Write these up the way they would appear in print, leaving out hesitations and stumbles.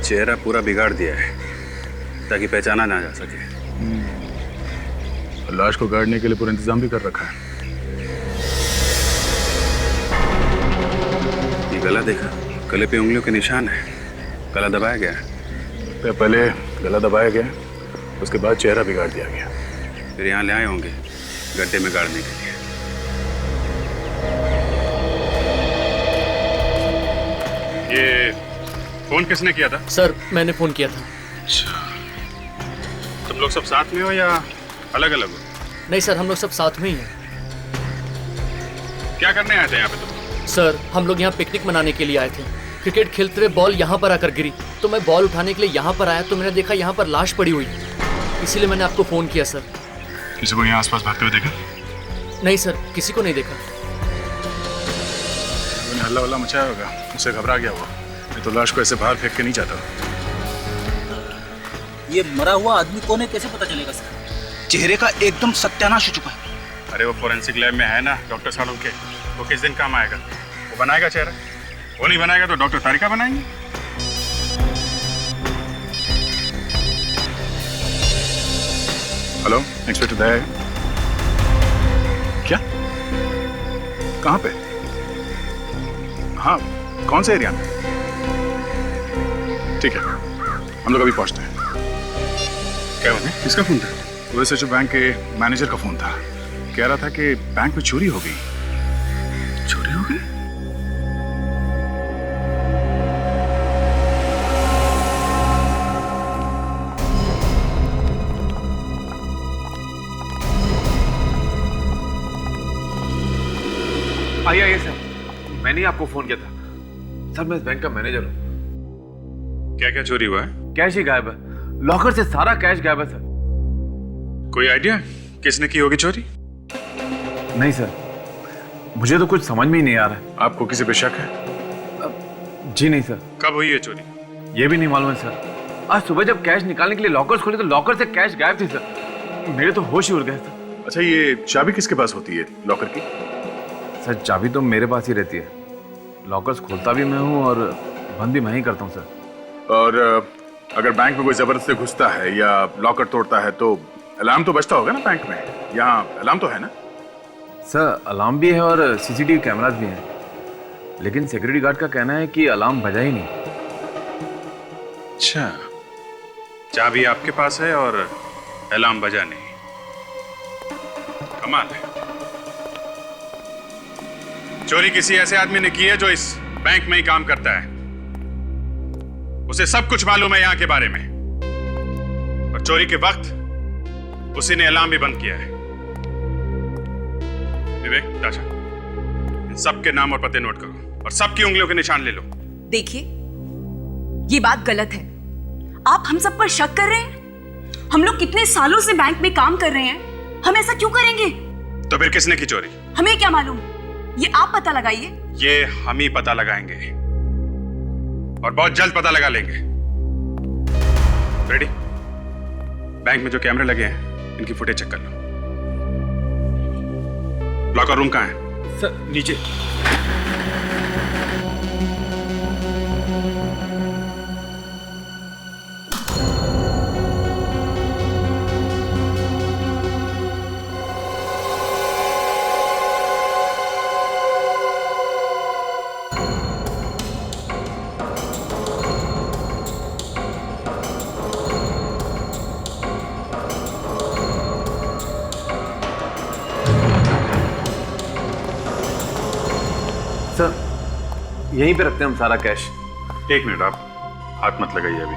चेहरा पूरा बिगाड़ दिया है ताकि पहचाना ना जा सके। लाश को गाड़ने के लिए पूरा इंतजाम भी कर रखा है। ये गला देखा, गले पे उंगलियों के निशान है। गला दबाया गया है। पहले गला दबाया गया, उसके बाद चेहरा बिगाड़ दिया गया। फिर यहाँ ले आए होंगे गड्ढे में गाड़ने के लिए। ये फोन किसने किया था? सर मैंने फोन किया था। अच्छा, तुम लोग सब साथ में हो या अलग अलग हो? नहीं सर, हम लोग सब साथ में ही हैं। क्या करने आए थे यहाँ पे तुम? सर हम लोग यहाँ पिकनिक मनाने के लिए आए थे। क्रिकेट खेलते हुए बॉल यहाँ पर आकर गिरी तो मैं बॉल उठाने के लिए यहाँ पर आया तो मैंने देखा यहाँ पर लाश पड़ी हुई, इसीलिए मैंने आपको फोन किया सर। किसी को यहाँ आसपास भागते हुए देखा? नहीं सर, किसी को नहीं देखा। हल्ला वल्ला मचाया होगा, उससे घबरा गया हुआ। ये तो लाश को ऐसे बाहर फेंक के नहीं जाता। ये मरा हुआ आदमी कौन है, कैसे पता चलेगा सर? चेहरे का एकदम सत्यानाश हो चुका है। अरे वो फोरेंसिक लैब में है ना डॉक्टर सालों के, वो किस दिन काम आएगा? वो बनाएगा चेहरा। वो नहीं बनाएगा तो डॉक्टर तारिका बनाएंगे। हेलो, इंस्पेक्टर दया है? क्या? कहाँ पे? हाँ, कौन से एरिया में? ठीक है, हम लोग अभी पहुंचते हैं। क्या बात है? किसका फोन था? वैसे जो बैंक के मैनेजर का फोन था, कह रहा था कि बैंक में चोरी हो गई। चोरी हो गई? आइए सर, मैंने ही आपको फोन किया था। सर मैं इस बैंक का मैनेजर हूँ। क्या क्या चोरी हुआ है? कैश ही गायब है, लॉकर से सारा कैश गायब है सर। कोई आइडिया किसने की होगी चोरी? नहीं सर, मुझे तो कुछ समझ में ही नहीं आ रहा है। आपको किसी पे शक है? जी नहीं सर। कब हुई है चोरी? ये भी नहीं मालूम है सर। आज सुबह जब कैश निकालने के लिए लॉकर्स खोले तो लॉकर से कैश गायब थी सर। मेरे तो होश ही उड़ गए सर। अच्छा, ये चाबी किसके पास होती है लॉकर की? सर चाबी तो मेरे पास ही रहती है। लॉकर्स खोलता भी मैं हूँ और बंद भी मैं ही करता हूँ सर। और अगर बैंक में कोई जबरदस्ती घुसता है या लॉकर तोड़ता है तो अलार्म तो बजता होगा ना बैंक में? यहाँ अलार्म तो है ना? सर अलार्म भी है और सीसीटीवी कैमरास भी हैं, लेकिन सिक्योरिटी गार्ड का कहना है कि अलार्म बजा ही नहीं। अच्छा, चाबी आपके पास है और अलार्म बजा नहीं। कमाल है। चोरी किसी ऐसे आदमी ने की है जो इस बैंक में ही काम करता है। उसे सब कुछ मालूम है यहाँ के बारे में, और चोरी के वक्त उसी ने अलार्म भी बंद किया है। विवेक, ताशा, इन सबके नाम और पते नोट करो और सबकी उंगलियों के निशान ले लो। देखिए, ये बात गलत है। आप हम सब पर शक कर रहे हैं। हम लोग कितने सालों से बैंक में काम कर रहे हैं, हम ऐसा क्यों करेंगे? तो फिर किसने की चोरी? हमें क्या मालूम, ये आप पता लगाइए। ये हम ही पता लगाएंगे और बहुत जल्द पता लगा लेंगे। रेडी? बैंक में जो कैमरे लगे हैं इनकी फुटेज चेक कर लो। लॉकर रूम कहाँ है? सर नीचे। सर यहीं पे रखते हैं हम सारा कैश। एक मिनट, आप हाथ मत लगाइए अभी।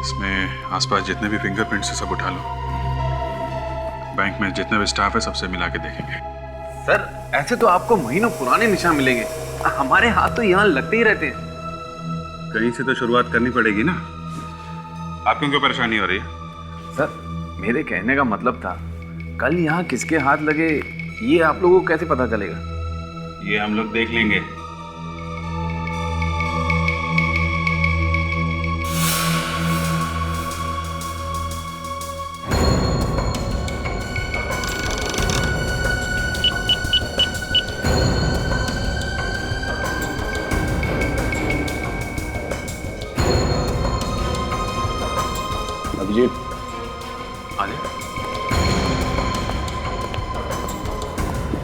इसमें आसपास जितने भी फिंगरप्रिंट्स है सब उठा लो। बैंक में जितने भी स्टाफ है सबसे मिला के देखेंगे। सर ऐसे तो आपको महीनों पुराने निशान मिलेंगे, हमारे हाथ तो यहाँ लगते ही रहते हैं। कहीं से तो शुरुआत करनी पड़ेगी ना। आपको क्यों परेशानी हो रही है? सर मेरे कहने का मतलब था, कल यहाँ किसके हाथ लगे ये आप लोगों को कैसे पता चलेगा? ये हम लोग देख लेंगे।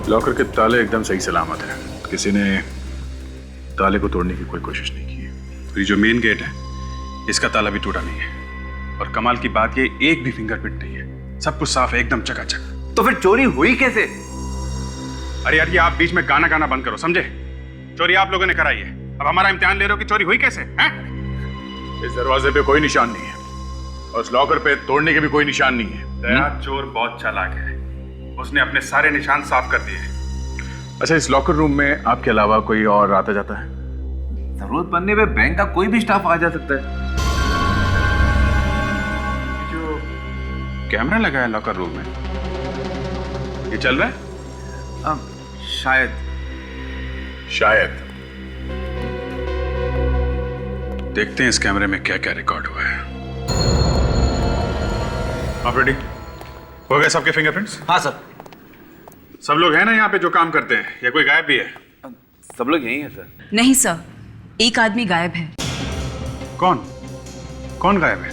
लॉकर के ताले एकदम सही सलामत हैं। किसी ने ताले को तोड़ने की कोई कोशिश नहीं की है। ये जो मेन गेट है इसका ताला भी टूटा नहीं है, और कमाल की बात ये एक भी फिंगरप्रिंट नहीं है, सब कुछ साफ है, एकदम चकाचक। तो फिर चोरी हुई कैसे? अरे यार, ये आप बीच में गाना गाना बंद करो, समझे? चोरी आप लोगों ने कराई है, अब हमारा इम्तिहान ले रहे हो कि चोरी हुई कैसे हैं? इस दरवाजे पे कोई निशान नहीं है और इस लॉकर पे तोड़ने के भी कोई निशान नहीं है। दया चोर बहुत चालाक है, उसने अपने सारे निशान साफ कर दिए। अच्छा, इस लॉकर रूम में आपके अलावा कोई और आता जाता है? जरूरत पड़ने पे बैंक का कोई भी स्टाफ आ जा सकता है। जो कैमरा लगा है लॉकर रूम में, ये चल रहा है? शायद शायद। देखते हैं इस कैमरे में क्या क्या रिकॉर्ड हुआ है। आप रेडी हो गए? सबके फिंगरप्रिंट्स? हाँ सर। सब लोग हैं ना यहाँ पे जो काम करते हैं, या कोई गायब भी है? सब लोग यही है सर। नहीं सर, एक आदमी गायब है। कौन कौन गायब है?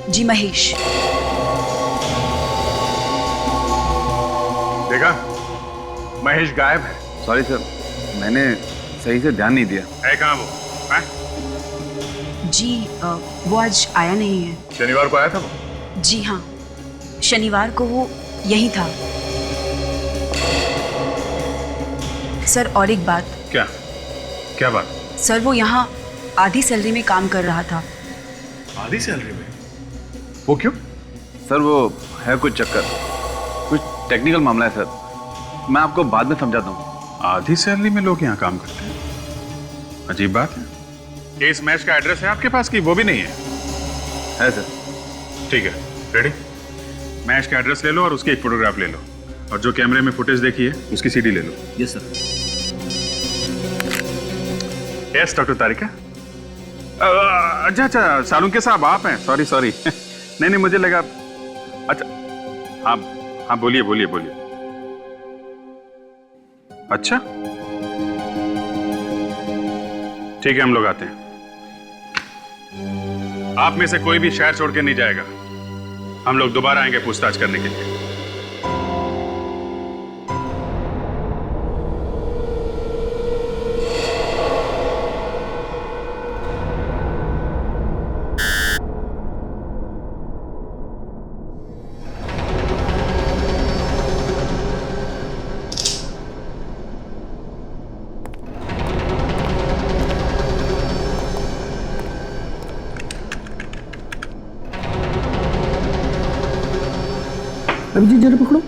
जी महेश। देखा, महेश गायब है। सॉरी सर, मैंने सही से ध्यान नहीं दिया। है कहाँ वो? हैं? जी वो आज आया नहीं है। शनिवार को आया था वो? जी हाँ, शनिवार को वो यही था। सर और एक बात। क्या क्या बात? सर वो यहाँ आधी सैलरी में काम कर रहा था। आधी सैलरी में? वो क्यों? सर वो है कुछ चक्कर, कुछ टेक्निकल मामला है सर, मैं आपको बाद में समझाता हूँ। आधी सैलरी में लोग यहाँ काम करते हैं, अजीब बात है। ये इस मैच का एड्रेस है आपके पास कि वो भी नहीं है? सर। ठीक है, रेडी? मैच का एड्रेस ले लो और उसकी एक फोटोग्राफ ले लो, और जो कैमरे में फुटेज देखी है उसकी सीडी ले लो। Yes sir. Yes doctor Tarika. अच्छा, सालुंके साहब आप हैं? सॉरी नहीं, मुझे लगा। अच्छा, हाँ बोलिए। अच्छा ठीक है, हम लोग आते हैं। आप में से कोई भी शहर छोड़ के नहीं जाएगा, हम लोग दोबारा आएंगे पूछताछ करने के लिए। अभिजीत जरा पकड़ो।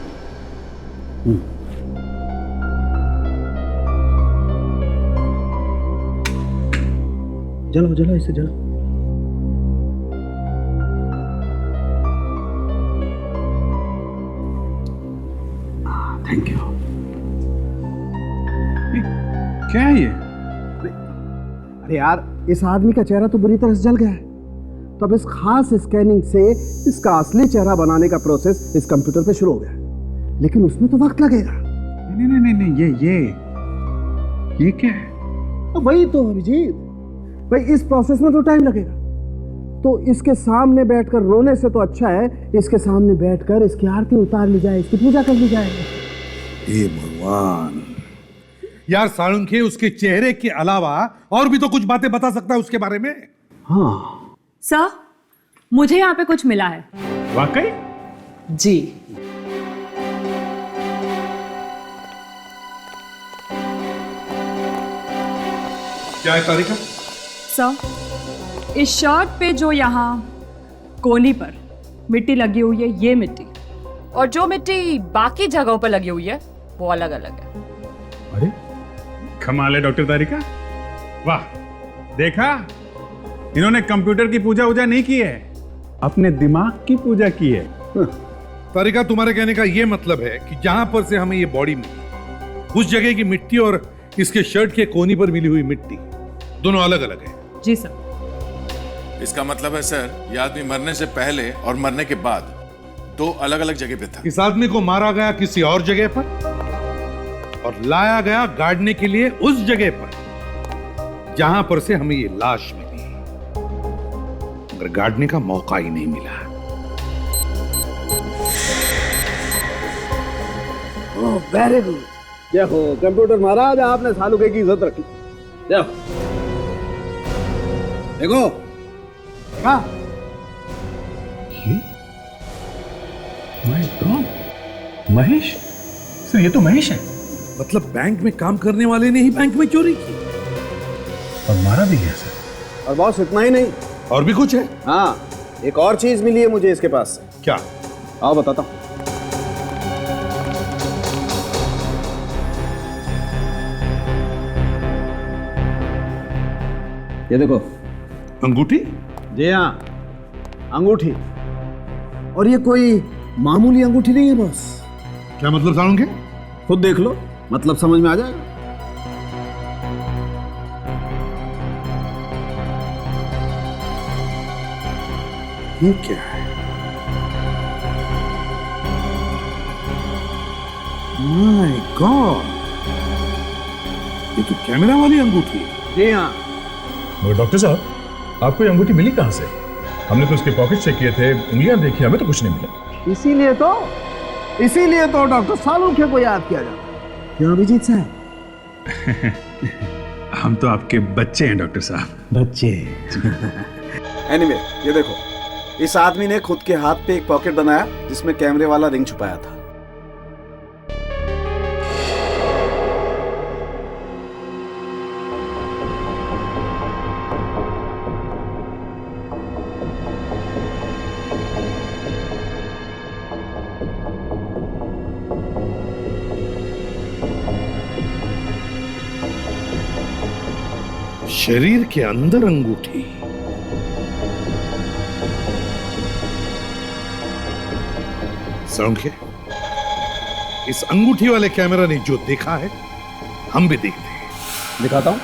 जलाओ इसे जलाओ। Thank you. क्या है ये? अरे यार, इस आदमी का चेहरा तो बुरी तरह से जल गया है, तो अब इस खास स्कैनिंग से इसका असली चेहरा बनाने का प्रोसेस इस कंप्यूटर पे शुरू हो गया, लेकिन उसमें तो वक्त लगेगा। नहीं, ये क्या है? वही तो अभिजीत भाई, इस प्रोसेस में तो टाइम लगेगा, तो इसके सामने बैठकर रोने से तो अच्छा है इसके सामने बैठकर इसकी आरती उतार ली जाए, इसकी पूजा कर ली जाए। हे भगवान यार, साळुंखे उसके चेहरे के अलावा और भी तो कुछ बातें बता सकता है उसके बारे में। हाँ सर, मुझे यहाँ पे कुछ मिला है। वाकई? जी। क्या है तारिका? सर, इस शर्ट पे जो यहाँ कोनी पर मिट्टी लगी हुई है, ये मिट्टी, और जो मिट्टी बाकी जगहों पर लगी हुई है वो अलग अलग है। अरे कमाल है डॉक्टर तारिका, वाह! देखा, इन्होंने कंप्यूटर की पूजा वूजा नहीं की है, अपने दिमाग की पूजा की है। तारिका, तुम्हारे कहने का यह मतलब है कि जहां पर से हमें ये बॉडी मिली, उस जगह की मिट्टी और इसके शर्ट के कोनी पर मिली हुई मिट्टी दोनों अलग अलग है? जी सर। इसका मतलब है सर, ये आदमी मरने से पहले और मरने के बाद दो अलग अलग जगह पे था। इस आदमी को मारा गया किसी और जगह पर और लाया गया गाड़ने के लिए उस जगह पर जहां पर से हमें ये लाश मिली, मगर गाड़ने का मौका ही नहीं मिला। Very good. देखो कंप्यूटर महाराज, आपने सालुके की इज्जत रखी। देखो देखो देखा? माय गॉड, महेश सर, ये तो महेश है। मतलब बैंक में काम करने वाले ने ही बैंक में चोरी की और मारा भी गया सर। और बॉस इतना ही नहीं, और भी कुछ है? हाँ एक और चीज मिली है मुझे इसके पास से। क्या? आओ बताता हूँ। ये देखो अंगूठी। जी हाँ, अंगूठी। और ये कोई मामूली अंगूठी नहीं है बॉस। क्या मतलब सालुंके? खुद देख लो, मतलब समझ में आ जाएगा। ये क्या है? माय गॉड, ये तो कैमरा वाली अंगूठी है। जी हाँ। मगर डॉक्टर साहब, आपको ये अंगूठी मिली कहाँ से? हमने तो उसके पॉकेट चेक किए थे, उंगलियां देखी, हमें तो कुछ नहीं मिला। इसीलिए तो डॉक्टर सालुके को याद किया जाता है। क्यों अभिजीत साहब? हम तो आपके बच्चे हैं डॉक्टर साहब। बच्चे। एनीवे, ये देखो, इस आदमी ने खुद के हाथ पे एक पॉकेट बनाया जिसमें कैमरे वाला रिंग छुपाया था। शरीर के अंदर अंगूठी। सालुंके, इस अंगूठी वाले कैमरा ने जो देखा है हम भी देखते हैं। दिखाता हूं।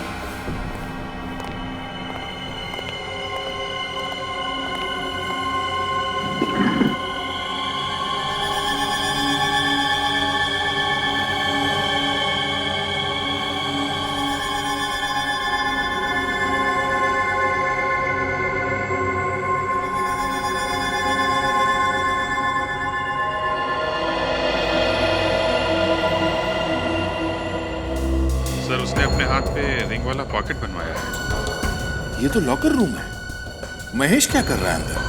सर, उसने अपने हाथ पे रिंग वाला पॉकेट बनवाया है। ये तो लॉकर रूम है। महेश क्या कर रहा है अंदर?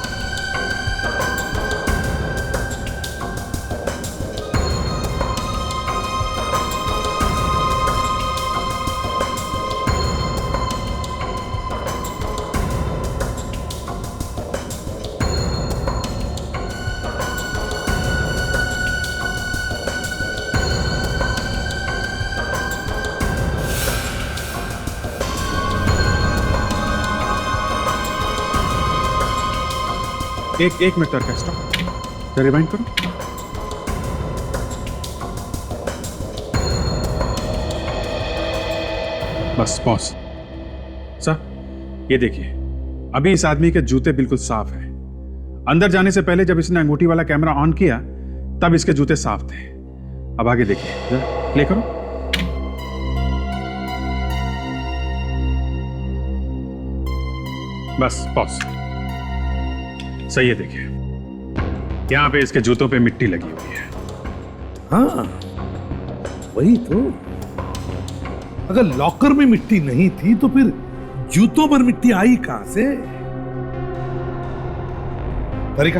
एक मिनट ऑर्केस्ट्रा, जरा रिवाइंड करो। बस पॉज। सर, ये देखिए, अभी इस आदमी के जूते बिल्कुल साफ हैं। अंदर जाने से पहले जब इसने अंगूठी वाला कैमरा ऑन किया तब इसके जूते साफ थे। अब आगे देखिए, जरा प्ले करो। बस पॉज। सही है, देखिए यहां पे इसके जूतों पे मिट्टी लगी हुई है। हाँ वही तो। अगर लॉकर में मिट्टी नहीं थी तो फिर जूतों पर मिट्टी आई कहां से? तरीका,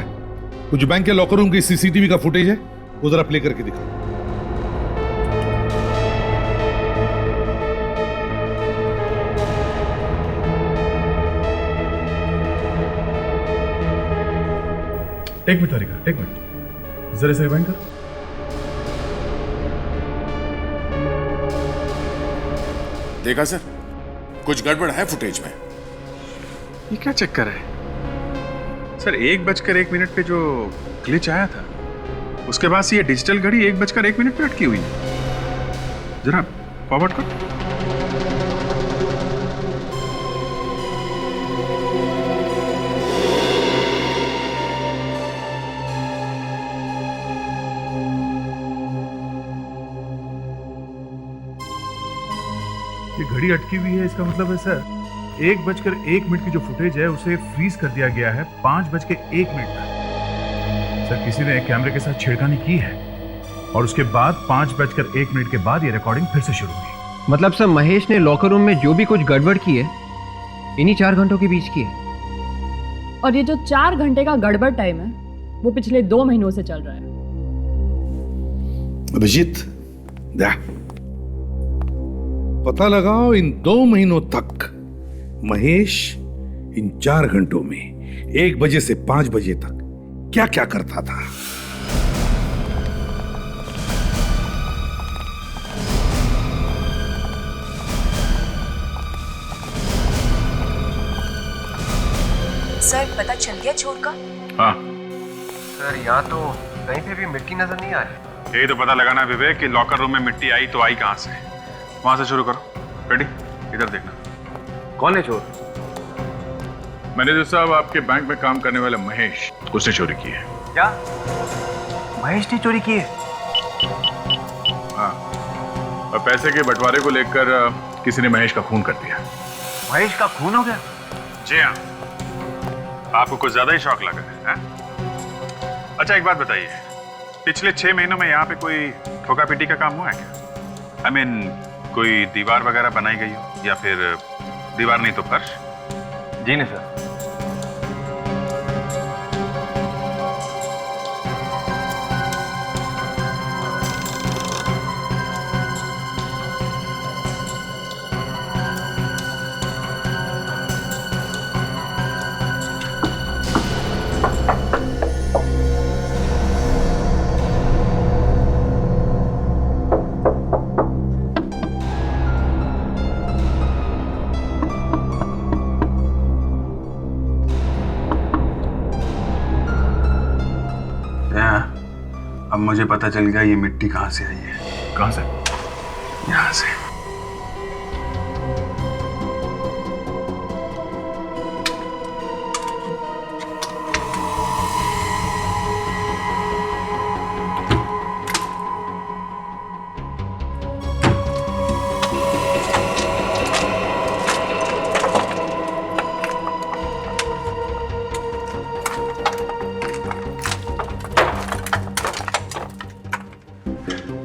कुछ बैंक के लॉकर रूम की सीसीटीवी का फुटेज है, वो जरा प्ले करके दिखाओ। एक मिनट तरीका, एक मिनट, जरा से रिवाइंड करो। देखा सर, कुछ गड़बड़ है फुटेज में। ये क्या चक्कर है सर? 1:01 पे जो ग्लिच आया था उसके बाद से ये डिजिटल घड़ी 1:01 पे अटकी हुई है। जरा फॉरवर्ड करो। ये घड़ी अटकी हुई है, इसका मतलब है सर 1:01 की जो फुटेज है उसे फ्रीज कर दिया गया है 5:01 तक। सर, किसी ने एक कैमरे के साथ छेड़खानी की है। और उसके बाद 5:01 के बाद ये रिकॉर्डिंग फिर से शुरू हुई। मतलब सर महेश ने लॉकर रूम में जो भी कुछ गड़बड़ की है इन्हीं 4 घंटों के बीच की है। और ये जो 4 घंटे का गड़बड़ टाइम है वो पिछले 2 महीनों से चल रहा है। अभिजीत, पता लगाओ इन 2 महीनों तक महेश इन 4 घंटों में 1 बजे से 5 बजे तक क्या क्या करता था। सर पता चल गया चोर का? हाँ, सर यहाँ तो कहीं पे भी मिट्टी नजर नहीं आ रही। यही तो पता लगाना है विवेक कि लॉकर रूम में मिट्टी आई तो आई कहां से। वहां से शुरू करो। रेडी? इधर देखना। कौन है चोर? मैनेजर साहब, आपके बैंक में काम करने वाला महेश, उसने चोरी की है। क्या महेश ने चोरी की है? हाँ, और पैसे के बंटवारे को लेकर किसी ने महेश का खून कर दिया। महेश का खून हो गया? जी हाँ। आपको कुछ ज्यादा ही शौक लगा है? अच्छा एक बात बताइए, पिछले 6 महीनों में यहाँ पे कोई ठोका पीटी का काम हुआ है क्या? I mean, कोई दीवार वगैरह बनाई गई हो या फिर दीवार नहीं तो फर्श? जी नहीं सर। अब मुझे पता चल गया ये मिट्टी कहाँ से आई है। कहाँ से? यहाँ से।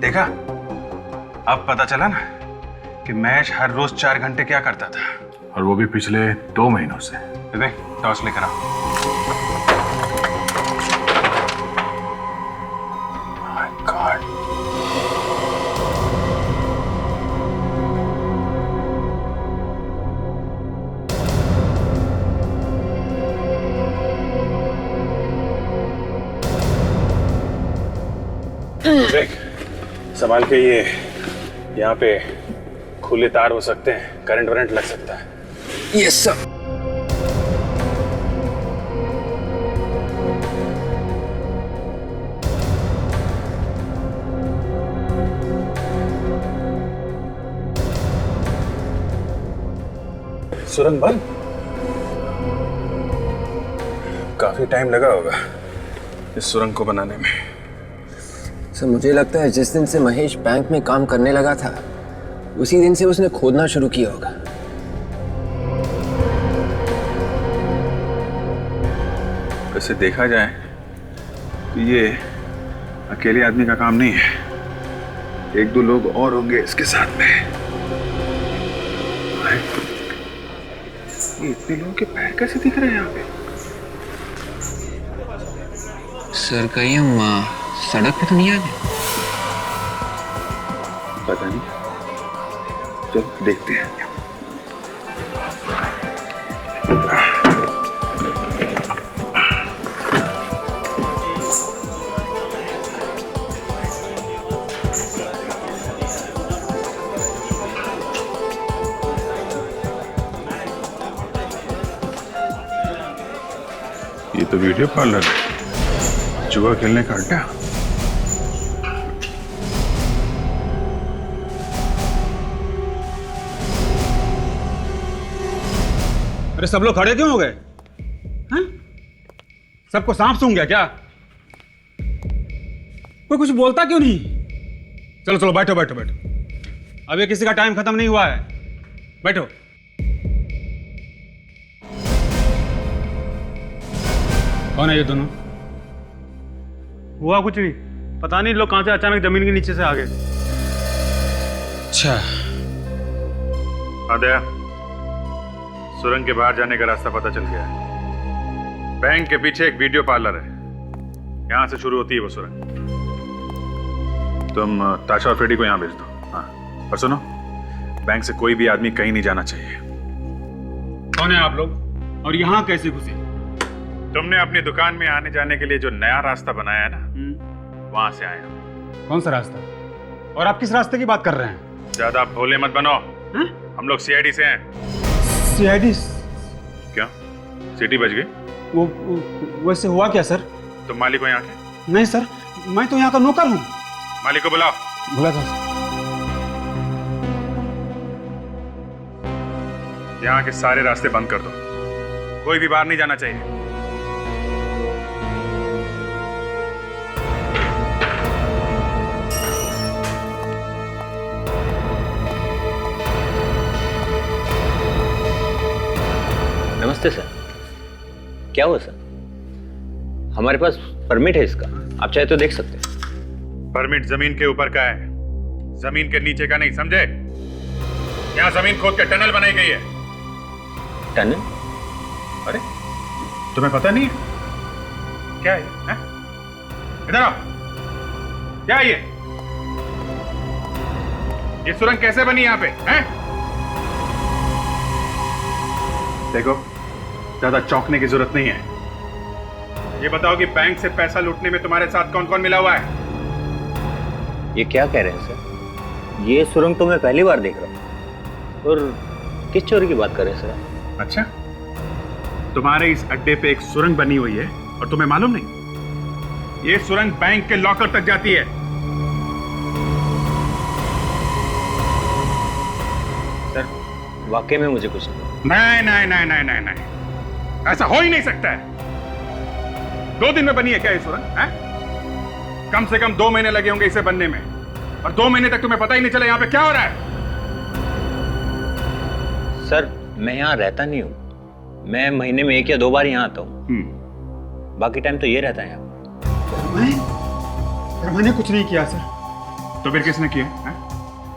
देखा, अब पता चला ना कि महेश हर रोज 4 घंटे क्या करता था, और वो भी पिछले 2 महीनों से। विवेक, टॉर्च लेकर आओ। My God. विवेक, संभाल के, ये यहाँ पे खुले तार हो सकते हैं, करंट वरंट लग सकता है। Yes sir. सुरंग बंद? काफी टाइम लगा होगा इस सुरंग को बनाने में। सर मुझे लगता है जिस दिन से महेश बैंक में काम करने लगा था उसी दिन से उसने खोदना शुरू किया होगा। वैसे देखा जाए तो ये अकेले आदमी का काम नहीं है, 1-2 लोग और होंगे इसके साथ में। ये इतने लोगों के पैर कैसे दिख रहे हैं यहाँ पे? सर कहीं हम सड़क पे तो नहीं आ गए? पता नहीं, चल देखते हैं। ये तो वीडियो पार्लर है, जुआ खेलने का अड्डा। अरे सब लोग खड़े क्यों हो गए? हैं? सबको सांप सूंघ गया क्या? कोई कुछ बोलता क्यों नहीं? चलो चलो बैठो बैठो बैठो, अभी किसी का टाइम खत्म नहीं हुआ है, बैठो। कौन है ये दोनों? हुआ कुछ भी? पता नहीं लोग कहां से अचानक जमीन के नीचे से आ गए। अच्छा, आदया, सुरंग के बाहर जाने का रास्ता पता चल गया है। बैंक के पीछे एक वीडियो पार्लर है, यहां से शुरू होती है वो सुरंग। तुम ताशा और फ्रेडी को यहां भेज दो। हाँ, और सुनो, बैंक से कोई भी आदमी कहीं नहीं जाना चाहिए। कौन है आप लोग और यहाँ कैसे घुसे? तुमने अपनी दुकान में आने जाने के लिए जो नया रास्ता बनाया है ना, वहां से आए हम। कौन सा रास्ता? और आप किस रास्ते की बात कर रहे हैं? ज्यादा भोले मत बनो। हम लोग सीआईडी से हैं। सीआईडी? क्या सिटी बच गई? वो वैसे हुआ क्या सर? तुम मालिक हो यहाँ के? नहीं सर, मैं तो यहाँ का नौकर हूँ। मालिक को बुलाओ। बुला था। यहाँ के सारे रास्ते बंद कर दो, कोई भी बाहर नहीं जाना चाहिए। नमस्ते सर। क्या हुआ सर? हमारे पास परमिट है इसका, आप चाहे तो देख सकते हैं। परमिट जमीन के ऊपर का है, जमीन के नीचे का नहीं, समझे? यहाँ जमीन खोद के टनल बनाई गई है। टनल? अरे तुम्हें पता नहीं है? क्या है ये? इधर आओ। क्या है ये? सुरंग कैसे बनी यहाँ पे? हैं? देखो, ज्यादा चौंकने की जरूरत नहीं है। ये बताओ कि बैंक से पैसा लूटने में तुम्हारे साथ कौन कौन मिला हुआ है? ये क्या कह रहे हैं सर? ये सुरंग तो मैं पहली बार देख रहा हूँ। और किस चोरी की बात कर रहे हैं सर? अच्छा, तुम्हारे इस अड्डे पे एक सुरंग बनी हुई है और तुम्हें मालूम नहीं? ये सुरंग बैंक के लॉकर तक जाती है। सर, वाकई में मुझे कुछ नहीं नहीं नहीं नहीं नहीं नहीं, ऐसा हो ही नहीं सकता है। 2 दिन में बनी है क्या ये सुरंग? है? कम से कम 2 महीने लगे होंगे इसे बनने में, और 2 महीने तक तुम्हें पता ही नहीं चला यहाँ पे क्या हो रहा है। सर, मैं यहाँ रहता नहीं हूँ। मैं महीने में 1 या 2 बार यहाँ आता हूँ। बाकी टाइम तो ये रहता है यहाँ। मैंने कुछ नहीं किया सर। तो फिर किसने किया है?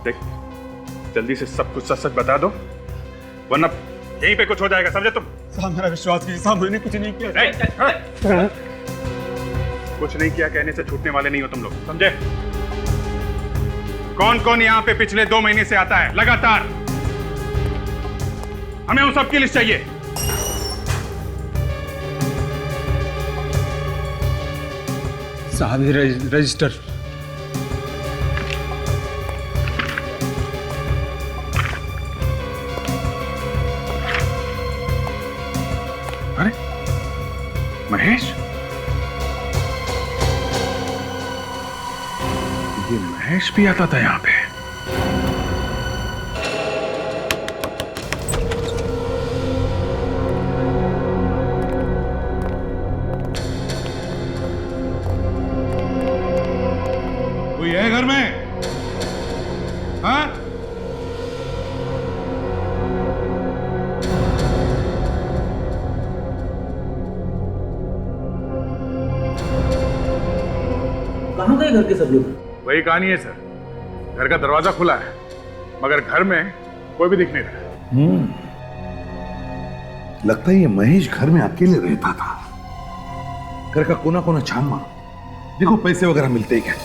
देख, जल्दी से सब कुछ सच सच बता दो, वरना यहीं पे कुछ हो जाएगा, समझे तुम? साहब मेरा विश्वास कीजिए साहब, मैंने कुछ नहीं किया। कुछ नहीं किया कहने से छूटने वाले नहीं हो तुम लोग, समझे? कौन कौन यहाँ पे पिछले 2 महीने से आता है लगातार? हमें उन सबकी लिस्ट चाहिए। साहब ये रजिस्टर। अरे महेश, ये महेश भी आता था यहाँ पे। कोई है घर में? हाँ? कहाँ गए घर के सब लोग? वही कहानी है सर, घर का दरवाजा खुला है मगर घर में कोई भी दिख नहीं रहा। लगता है ये महेश घर में अकेले रहता था। घर का कोना कोना छान मारो, देखो पैसे वगैरह मिलते ही क्या।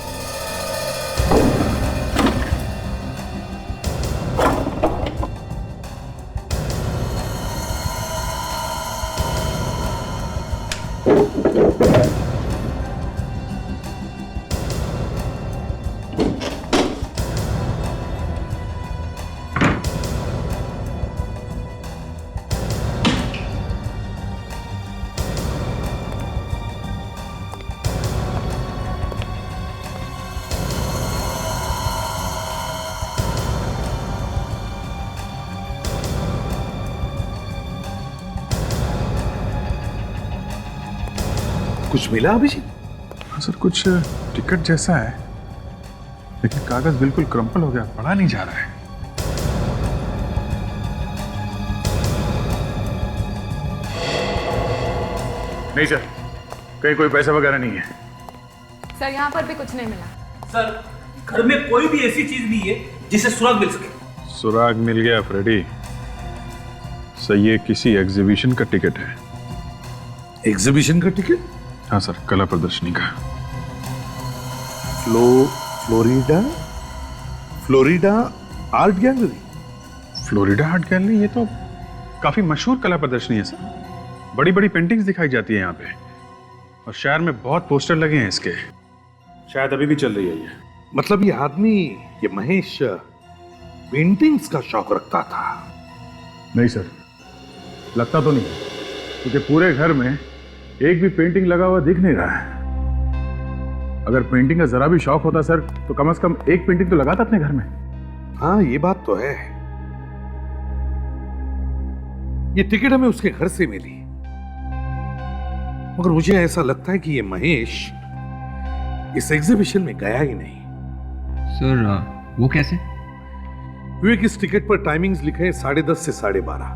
कुछ मिला अभिजीत? हाँ सर, कुछ टिकट जैसा है, लेकिन कागज बिल्कुल क्रम्पल हो गया, पढ़ा नहीं जा रहा है। नहीं सर, कहीं कोई पैसा वगैरह नहीं है। सर यहाँ पर भी कुछ नहीं मिला। सर घर में कोई भी ऐसी चीज नहीं है जिसे सुराग मिल सके। सुराग मिल गया फ्रेडी। सही, ये किसी एग्जीबिशन का टिकट है। एग्जीबिशन का टिकट? हाँ सर, कला प्रदर्शनी का। Florida art gallery. Florida art gallery, ये तो काफी मशहूर कला प्रदर्शनी है सर। बड़ी बड़ी पेंटिंग्स दिखाई जाती है यहाँ पे, और शहर में बहुत पोस्टर लगे हैं इसके। शायद अभी भी चल रही है ये। मतलब ये आदमी, ये महेश, पेंटिंग्स का शौक रखता था? नहीं सर, लगता तो नहीं, क्योंकि पूरे घर में एक भी पेंटिंग लगा हुआ दिख नहीं रहा है। अगर पेंटिंग का जरा भी शौक होता सर, तो कम से कम एक पेंटिंग तो लगाता अपने घर में। हाँ, ये बात तो है। ये टिकट हमें उसके घर से मिली, मगर मुझे ऐसा लगता है कि ये महेश इस एग्जीबिशन में गया ही नहीं। सर वो कैसे? विवेक, इस टिकट पर टाइमिंग्स लिखे हैं 10:30 से 12:30,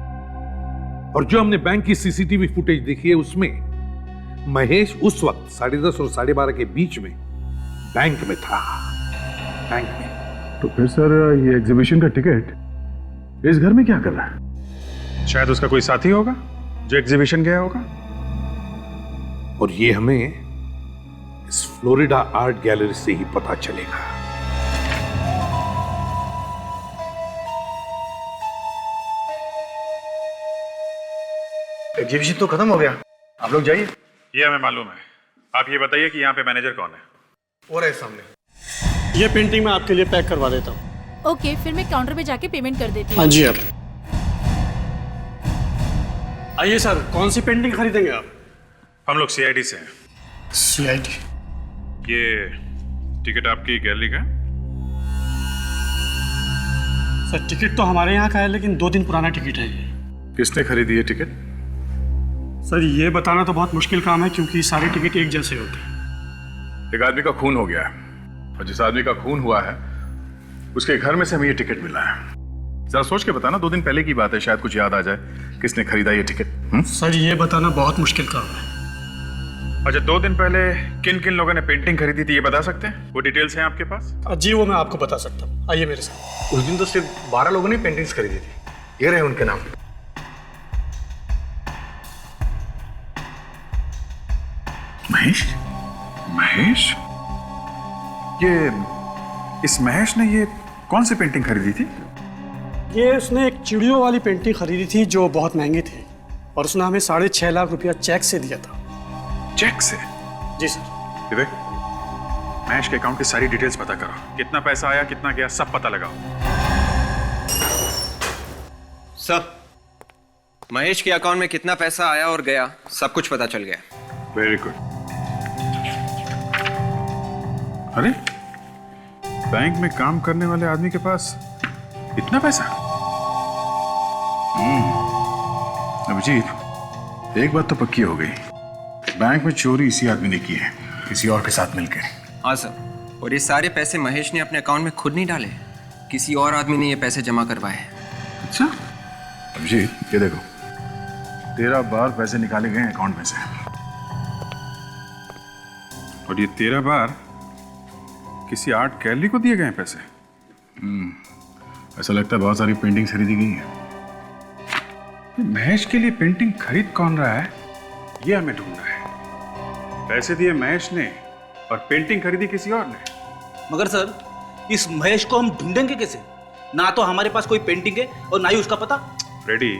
और जो हमने बैंक की सीसीटीवी फुटेज देखी है उसमें महेश उस वक्त 10:30 और 12:30 के बीच में बैंक में था। बैंक में। तो फिर सर ये एग्जीबिशन का टिकट इस घर में क्या कर रहा है? शायद उसका कोई साथी होगा जो एग्जीबिशन गया होगा। और ये हमें इस फ्लोरिडा आर्ट गैलरी से ही पता चलेगा। एग्जीबिशन तो खत्म हो गया, आप लोग जाइए। ये हमें मालूम है। आप ये बताइए कि यहाँ पे मैनेजर कौन है? और है सामने। ये पेंटिंग मैं आपके लिए पैक करवा देता हूँ। ओके, फिर मैं काउंटर पे जाके पेमेंट कर देती हूँ। हाँ जी आप आइए। सर कौन सी पेंटिंग खरीदेंगे आप? हम लोग सीआईडी से हैं। सीआईडी? ये टिकट आपकी गैलरी का है? सर टिकट तो हमारे यहाँ का है, लेकिन 2 दिन पुराना टिकट है ये। किसने खरीदी ये टिकट? सर ये बताना तो बहुत मुश्किल काम है, क्योंकि सारे टिकट एक जैसे होते हैं। एक आदमी का खून हो गया है, और जिस आदमी का खून हुआ है उसके घर में से हमें ये टिकट मिला है। जरा सोच के बताना, 2 दिन पहले की बात है, शायद कुछ याद आ जाए किसने खरीदा ये टिकट। सर ये बताना बहुत मुश्किल काम है। अच्छा, 2 दिन पहले किन किन लोगों ने पेंटिंग खरीदी थी ये बता सकते हैं? वो डिटेल्स हैं आपके पास? जी वो मैं आपको बता सकता हूँ, आइए मेरे साथ। उस दिन तो सिर्फ 12 लोगों ने पेंटिंग्स खरीदी थी। ये रहे उनके नाम। महेश? महेश? ये इस महेश ने ये कौन सी पेंटिंग खरीदी थी? ये उसने एक चिड़ियों वाली पेंटिंग खरीदी थी जो बहुत महंगी थी, और उसने हमें 6.5 लाख रुपया चेक से दिया था। चेक से? जी सर। विवेक, महेश के अकाउंट की सारी डिटेल्स पता करो। कितना पैसा आया, कितना गया, सब पता लगाओ। सर, महेश के अकाउंट में कितना पैसा आया और गया सब कुछ पता चल गया। Very good. अरे, बैंक में काम करने वाले आदमी के पास इतना पैसा? अभिजीत, एक बात तो पक्की हो गई, बैंक में चोरी इसी आदमी ने की है, किसी और के साथ मिलकर। हाँ सर, और ये सारे पैसे महेश ने अपने अकाउंट में खुद नहीं डाले, किसी और आदमी ने ये पैसे जमा करवाए हैं। अच्छा अभिजीत, ये देखो, 13 बार पैसे निकाले गए अकाउंट में से, और ये 13 बार किसी आर्ट गैलरी को दिए गए पैसे। ऐसा लगता है बहुत सारी पेंटिंग खरीदी गई है। महेश के लिए पेंटिंग खरीद कौन रहा है, ये हमें ढूंढना है। पैसे दिए महेश ने और पेंटिंग खरीदी किसी और ने। मगर सर, इस महेश को हम ढूंढेंगे कैसे? ना तो हमारे पास कोई पेंटिंग है और ना ही उसका पता। रेडी,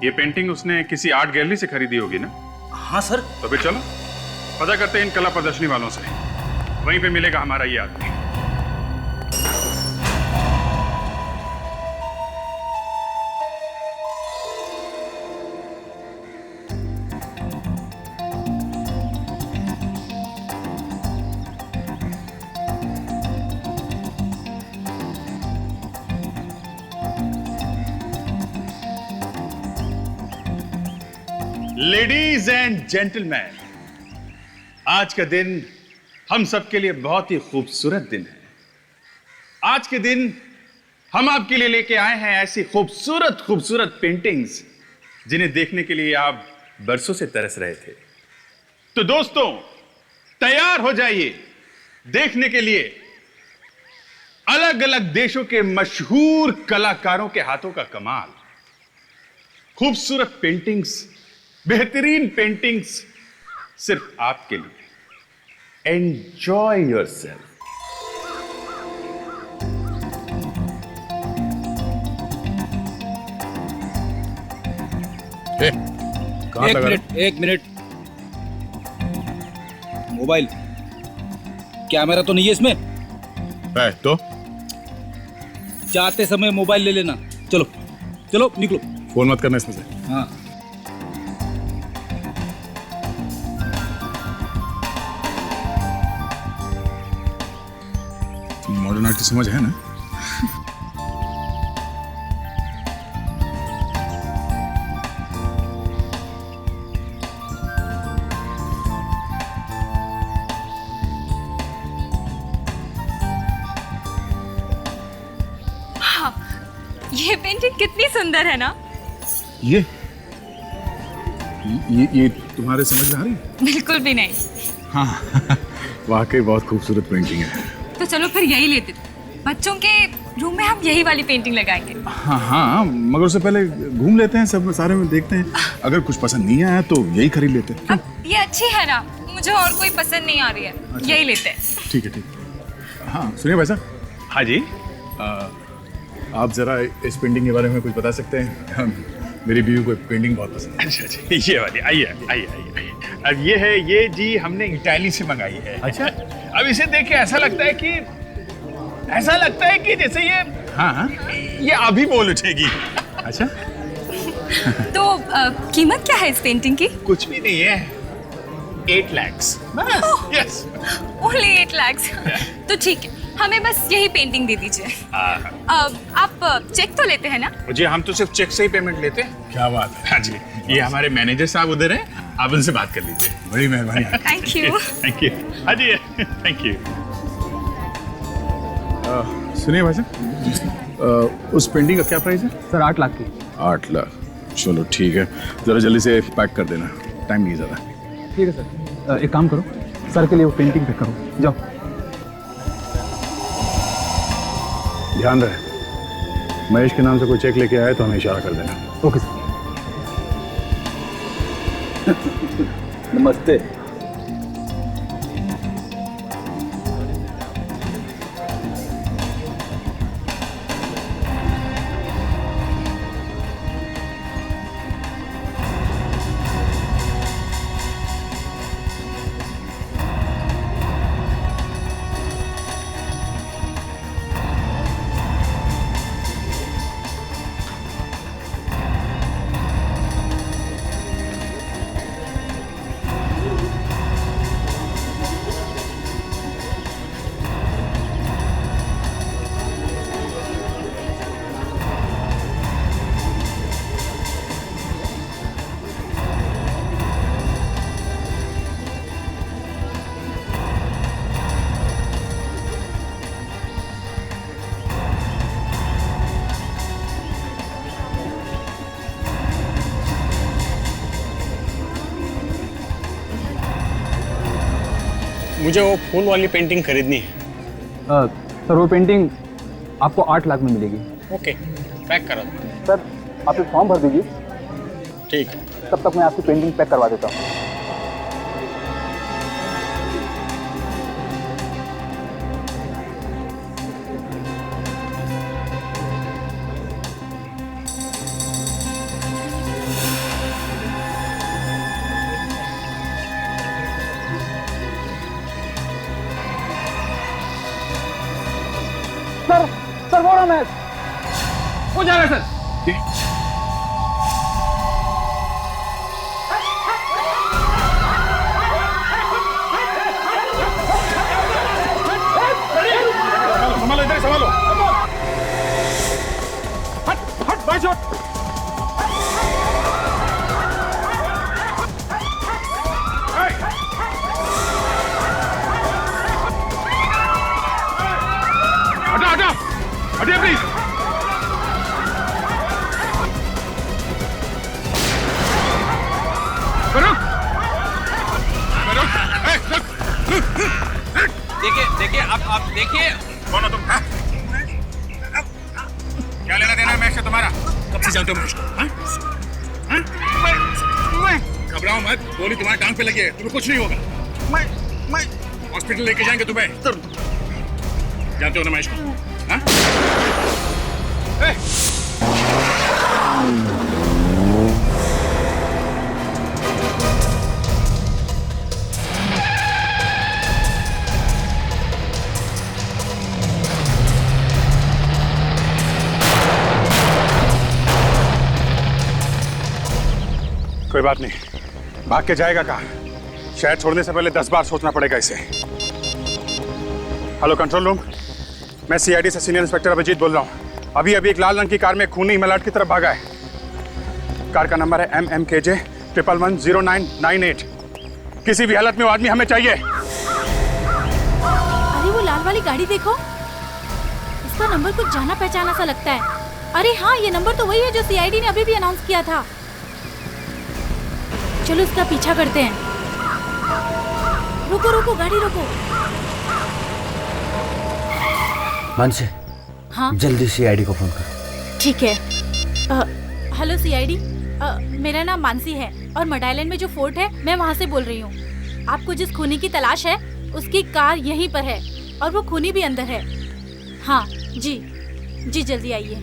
ये पेंटिंग उसने किसी आर्ट गैलरी से खरीदी होगी ना? हाँ सर। तो फिर चलो पता करते हैं इन कला प्रदर्शनी वालों से, वहीं पे मिलेगा हमारा ये आदमी। लेडीज एंड जेंटलमैन, आज का दिन हम सबके लिए बहुत ही खूबसूरत दिन है। आज के दिन हम आपके लिए लेके आए हैं ऐसी खूबसूरत खूबसूरत पेंटिंग्स जिन्हें देखने के लिए आप बरसों से तरस रहे थे। तो दोस्तों, तैयार हो जाइए देखने के लिए अलग अलग देशों के मशहूर कलाकारों के हाथों का कमाल, खूबसूरत पेंटिंग्स, बेहतरीन पेंटिंग्स सिर्फ आपके लिए। Enjoy yourself. एक मिनट मोबाइल कैमरा तो नहीं है इसमें? तो जाते समय मोबाइल ले लेना। चलो चलो निकलो। फोन मत करना इसमें से। हाँ मॉडर्न आर्ट की समझ है ना? ये पेंटिंग कितनी सुंदर है ना? ये तुम्हारे समझ में आ रही है? बिल्कुल भी नहीं। हाँ वाकई बहुत खूबसूरत पेंटिंग है। तो चलो फिर यही लेते। बच्चों के रूम में हम यही वाली पेंटिंग लगाएंगे। हाँ हाँ, मगर उससे पहले घूम लेते हैं, सब सारे में देखते हैं। अगर कुछ पसंद नहीं आया तो यही खरीद लेते हैं। ये अच्छी है ना, मुझे और कोई पसंद नहीं आ रही है। अच्छा। यही लेते हैं। ठीक है ठीक है। हाँ सुनिए भाई साहब। हाँ जी। आप जरा इस पेंटिंग के बारे में कुछ बता सकते हैं? मेरी बीवी को पेंटिंग बहुत पसंद है। अच्छा अच्छा, ये वाली। आइए आइए आइए। अब ये है, ये जी हमने इटाली से मंगाई है। अच्छा। अब इसे देख के ऐसा लगता है कि जैसे ये, हाँ ये अभी बोल उठेगी। अच्छा। तो कीमत क्या है इस पेंटिंग की? कुछ भी नहीं है, 8 लाख। यस। ओनली 8 लाख। तो ठीक है, हमें बस यही पेंटिंग दे दीजिए। आप चेक तो लेते हैं ना? जी हम तो सिर्फ चेक से ही पेमेंट लेते हैं। क्या बात है। हाँ जी, ये हमारे मैनेजर साहब उधर हैं, आप उनसे बात कर लीजिए। बड़ी मेहरबानी। Thank you. Thank you. हाँ जी थैंक यू। सुनिए भाई साहब, उस पेंटिंग का क्या प्राइस है? सर 8 लाख की। 8 लाख, चलो ठीक है, जरा जल्दी से पैक कर देना, टाइम नहीं ज़्यादा। ठीक है सर। एक काम करो, सर के लिए वो पेंटिंग पैक करो, जाओ। ध्यान रहे, महेश के नाम से कोई चेक लेके आए तो हमें इशारा कर देना। Okay sir. नमस्ते। मुझे वो फूल वाली पेंटिंग खरीदनी है। सर वो पेंटिंग आपको 8 लाख में मिलेगी। ओके, पैक करा दो। सर आप एक फॉर्म भर दीजिए। ठीक। तब तक मैं आपकी पेंटिंग पैक करवा देता हूँ। सर वो रहा मैं, हो जा रहा है सर। संभालो इधर, संभालो। हट हट बाई शॉट। हटा हटा हटिए प्लीज। देखिए देखिए कौन हो तुम? हाँ? क्या लेना देना है मैच से तुम्हारा? कब से जानते हो मुझको? घबराओ मत, गोली तुम्हारी टांग पे लगी है, तुम्हें कुछ नहीं होगा। मैं हॉस्पिटल लेके जाएंगे तुम्हें। जानते हो ना मैच को? हाँ? कोई बात नहीं, भाग के जाएगा कहाँ? शहर छोड़ने से पहले 10 बार सोचना पड़ेगा इसे। हेलो कंट्रोल रूम, मैं सीआईडी से सीनियर इंस्पेक्टर अभिजीत बोल रहा हूँ। अभी एक लाल रंग की कार में खूनी मलाट की तरफ भागा है। कार का नंबर है MMKJ 110998। किसी भी हालत में वो आदमी हमें चाहिए। अरे वो लाल वाली गाड़ी देखो, इसका नंबर कुछ जाना पहचाना सा लगता है। अरे हाँ, ये नंबर तो वही है जो सीआईडी ने अभी भी अनाउंस किया था। चलो इसका पीछा करते हैं। रुको रुको, गाड़ी रुको। मानसी, हाँ जल्दी सीआईडी को फोन करो। ठीक है। हेलो सीआईडी, मेरा नाम मानसी है और मड आइलैंड में जो फोर्ट है मैं वहाँ से बोल रही हूँ। आपको जिस खूनी की तलाश है उसकी कार यहीं पर है और वो खूनी भी अंदर है। हाँ जी जी, जल्दी आइए।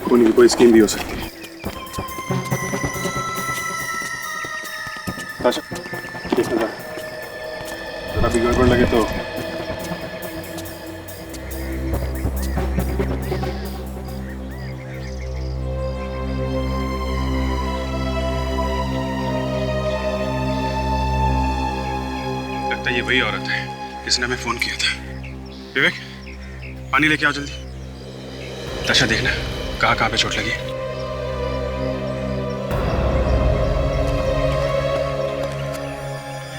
खूनी की कोई स्कीम भी हो सकती है। ताशा, देख नजर, जरा भी गड़बड़ लगे तो लगता है ये वही औरत है जिसने हमें फोन किया था। विवेक, पानी लेके आओ जल्दी। ताशा देखना कहाँ पे चोट लगी।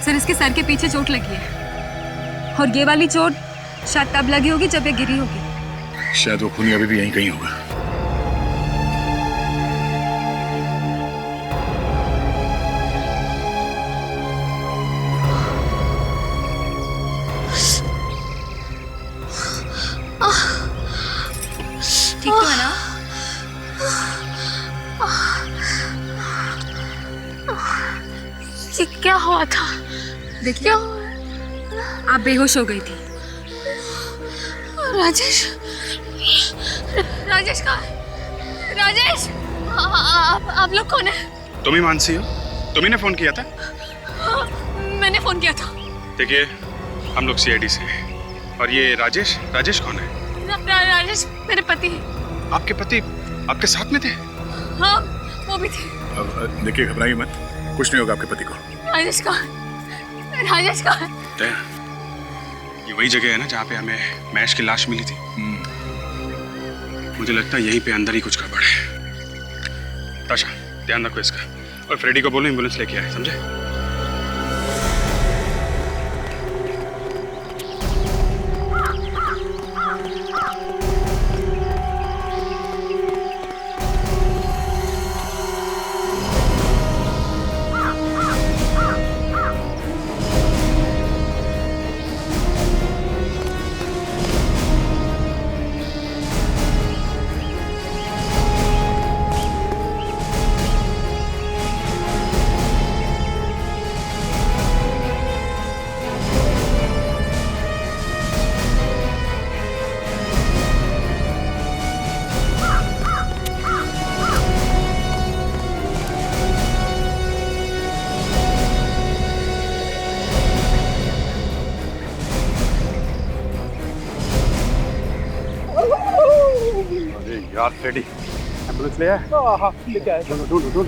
सर, इसके सर के पीछे चोट लगी है और ये वाली चोट शायद तब लगी होगी जब ये गिरी होगी। शायद वो खूनी अभी भी यहीं कहीं होगा। ठीक तो है ना? ये क्या हुआ था? देखिए, आप बेहोश हो गई थी। राजेश, राजेश कहाँ है? राजेश, आप लोग कौन है? तुम ही मानसी हो? तुम्ही ने फोन किया था? मैंने फोन किया था। देखिए, हम लोग सीआईडी से हैं और ये राजेश कौन है? राजेश मेरे पति हैं। आपके पति आपके साथ में थे? हाँ, वो भी थे। देखिए, घबराइए मत, कुछ नहीं होगा आपके पति को। राजेश कहाँ? राजेश कहाँ? ये वही जगह है ना जहाँ पे हमें मैश की लाश मिली थी। मुझे लगता है यहीं पे अंदर ही कुछ गड़बड़ है। ताशा, ध्यान रखो इसका और फ्रेडी को बोलो एम्बुलेंस लेके आए, समझे? यार फ्रेडी, एम्बुलेंस ले आए? हाँ, लेके आए। ढूंढो।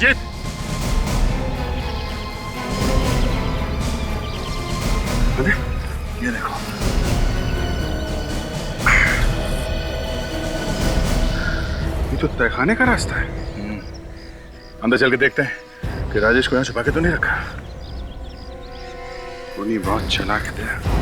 अजीत, अरे ये देखो, ये तो तहखाने का रास्ता है। अंदर चल के देखते हैं कि राजेश को यहाँ छुपा के तो नहीं रखा। उन्हीं बहुत चालाक थे।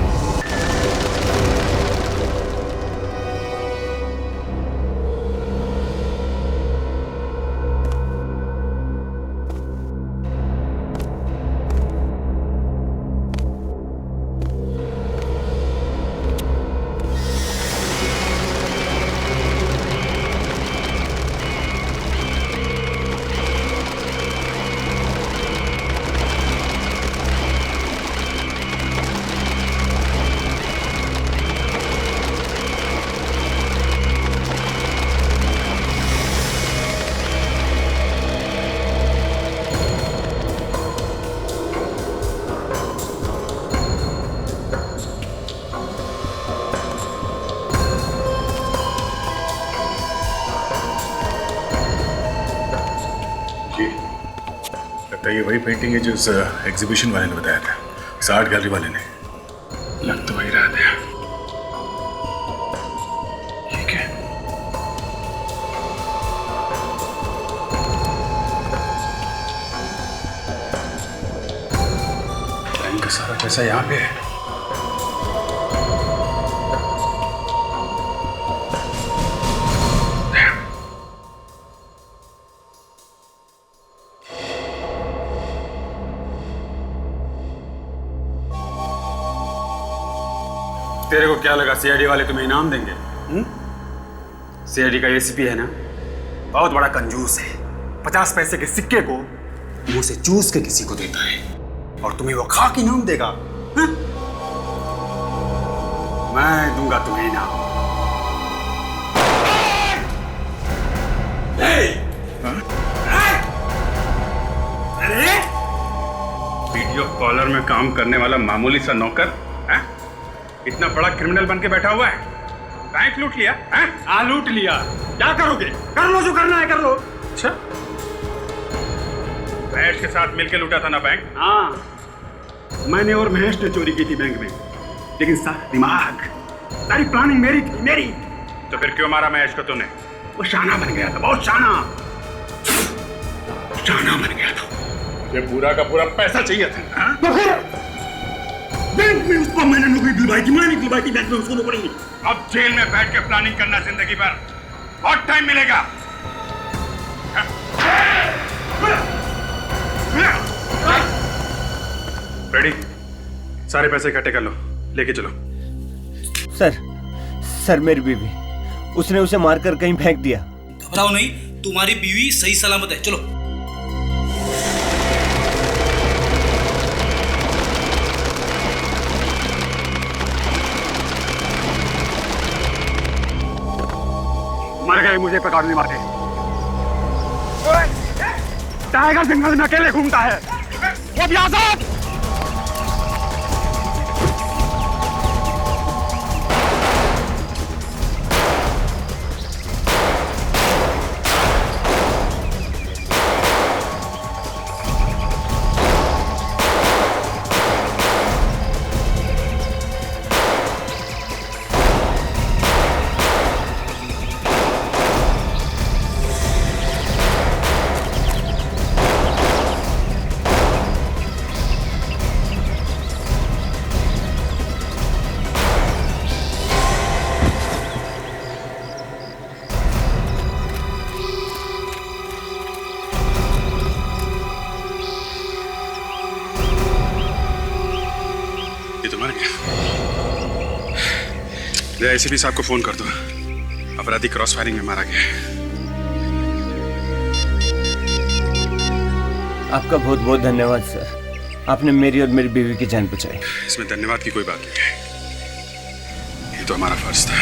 ये वही पेंटिंग है जो उस एग्जीबिशन वाले ने बताया था, उस आर्ट गैलरी वाले ने। लग तो वही रहा था। ठीक है, बैंक का सारा पैसा यहाँ पे है। तेरे को क्या लगा सीआईडी वाले तुम्हें इनाम देंगे? सीआईडी का एसीपी है ना, बहुत बड़ा कंजूस है। 50 पैसे के सिक्के को मुंह से चूस के किसी को देता है और तुम्हें वो खाक इनाम देगा। हा? मैं दूंगा तुम्हें इनाम। अरे वीडियो कॉलर में काम करने वाला मामूली सा नौकर इतना बड़ा क्रिमिनल बन के बैठा हुआ है, बैंक लूट लिया है? हाँ लूट लिया, क्या करोगे? कर लो जो करना है कर लो। अच्छा, महेश के साथ मिलके लूटा था ना बैंक? हाँ, मैंने और महेश ने चोरी की थी बैंक में, लेकिन सारा दिमाग, सारी प्लानिंग मेरी थी, मेरी। तो फिर क्यों मारा महेश को तूने? वो शाना बन गया था, बहुत शाना बन गया था। ये पूरा का पूरा पैसा चाहिए था। तो फिर बैंक में उसको मैंने नौकरी दिलवाई थी, मैंने दिलवाई थी बैंक में उसको नौकरी। अब जेल में बैठ के प्लानिंग करना जिंदगी भर, बहुत टाइम मिलेगा। रेडी, सारे पैसे इकट्ठे कर लो, लेके चलो। सर मेरी बीवी, उसने उसे मारकर कहीं फेंक दिया। घबराओ नहीं, तुम्हारी बीवी सही सलामत है। चलो। मर गए, मुझे पकड़ नहीं मारे। टाइगर जंगल में अकेले घूमता है, वो भी आजाद। एसीपी साहब को फोन कर दो, अपराधी क्रॉस फायरिंग में मारा गया है। आपका बहुत बहुत धन्यवाद सर, आपने मेरी और मेरी बीवी की जान बचाई। इसमें धन्यवाद की कोई बात नहीं है, ये तो हमारा फर्ज था।